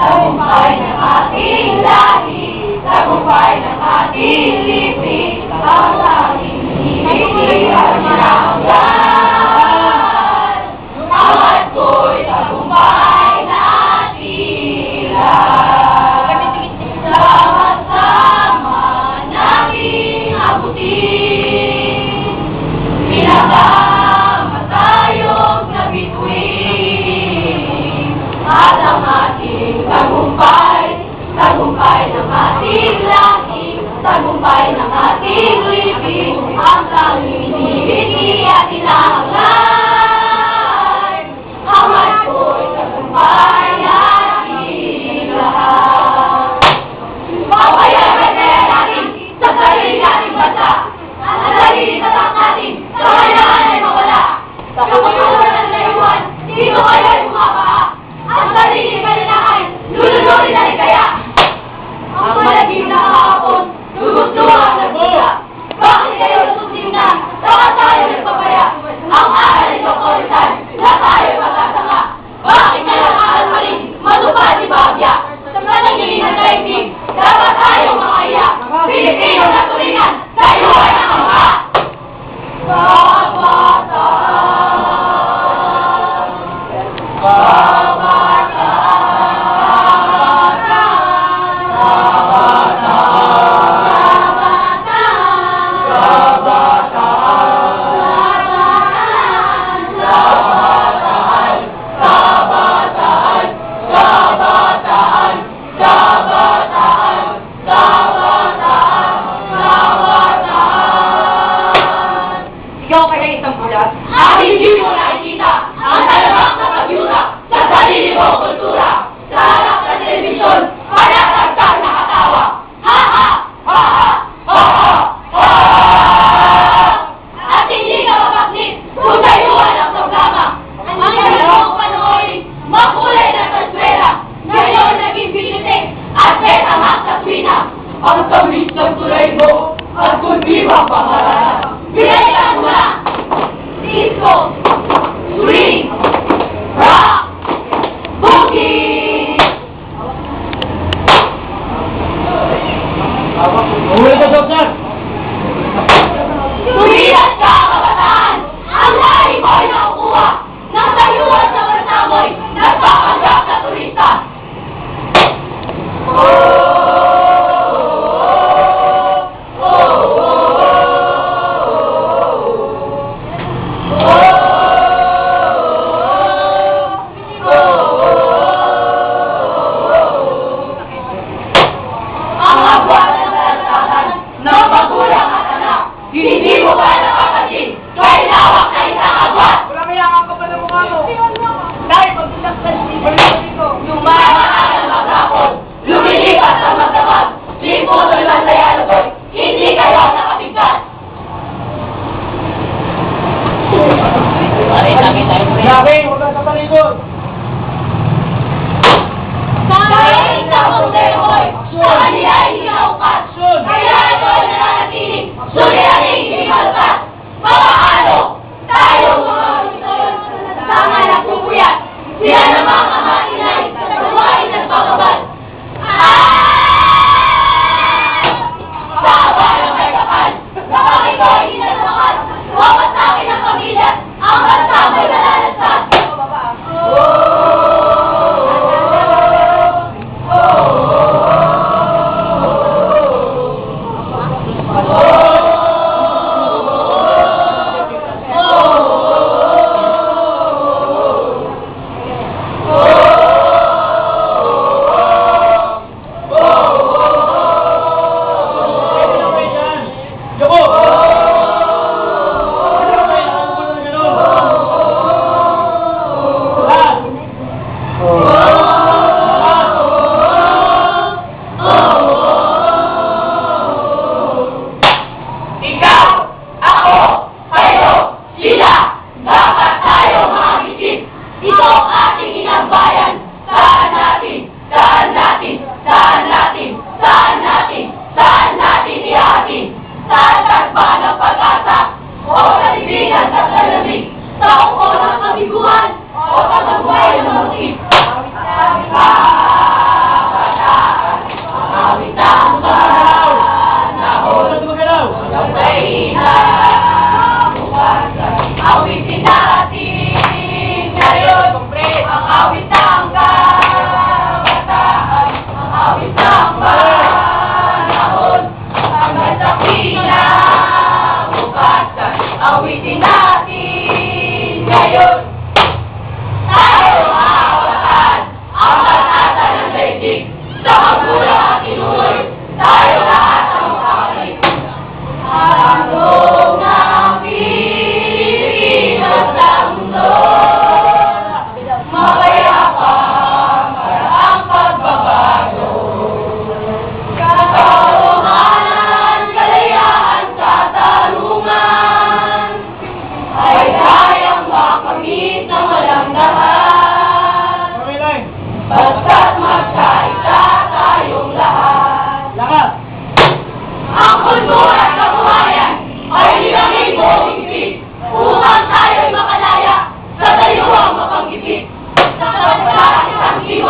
tagumpay ng ating lahi, tagumpay ng ating lipi, ang tanging hinihintay at hinahanggan. Angat ko'y tagumpay na tila. Sama-sama nating abutin, pinakamatayog na bituin, at ang ating tagumpay, tagumpay ng ating lahi, tagumpay ng ating lipi, ang tanging hinihintay at hinahanglan. Angat ko'y tagumpay na tila. Papayagan kaya natin sa sarili nating bansa, ang sarili tatak natin sa kailangan ay mawala. Sa pagkakaroon ng layuan, dito kayo ay bumabaa. Ang sarili kailangan, lulunurin na rin kaya. Ang malagim na kahapon, lugod-luwag na buka. Bakit kayo nasusin na, saka tayo nagpapaya? Ang aral ay doktorisan, na tayo matatanga. Bakit kailangan pa rin matupad si Babya? Sa panagiging ng daigdig, dapat tayong makaya. Pilipino na tulingan, tayo ay ang mga ikaw kaya isang bulat? At hindi mo nakikita ang talagang na pagyura sa sarili mo kultura. Sa harap ng telebisyon, panatag ka nakatawa. Ha ha! Ha ha! Ha ha! Ha! At hindi ka mapaklit kung dayuhan ang programa. Ang hirap mong panoorin, makulay na taswera. Ngayon naging binitik at metamak sa swina. Ang tamis ng tulay mo at kundi mapangarap. Pinailan mo na! Disco! Swing! Rock! Boogie! Uwi ka, Doktor! Tumilas ka, kabataan! Ang lahi mo ay nakukuha! Natayuan sa Marsamoy! Nagpapanggap na turista! Oh!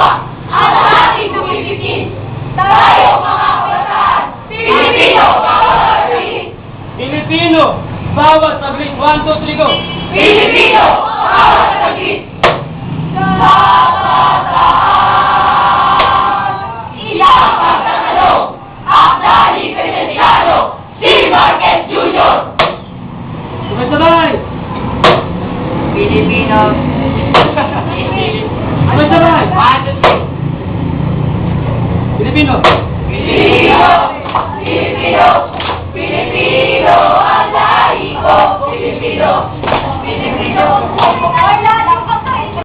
kaluluwa at ang ating tumipitin. Tayo mga kabataan, Pilipino, bawat saglit! Pilipino, bawat saglit. 1, 2, 3, go! Pilipino, bawat saglit!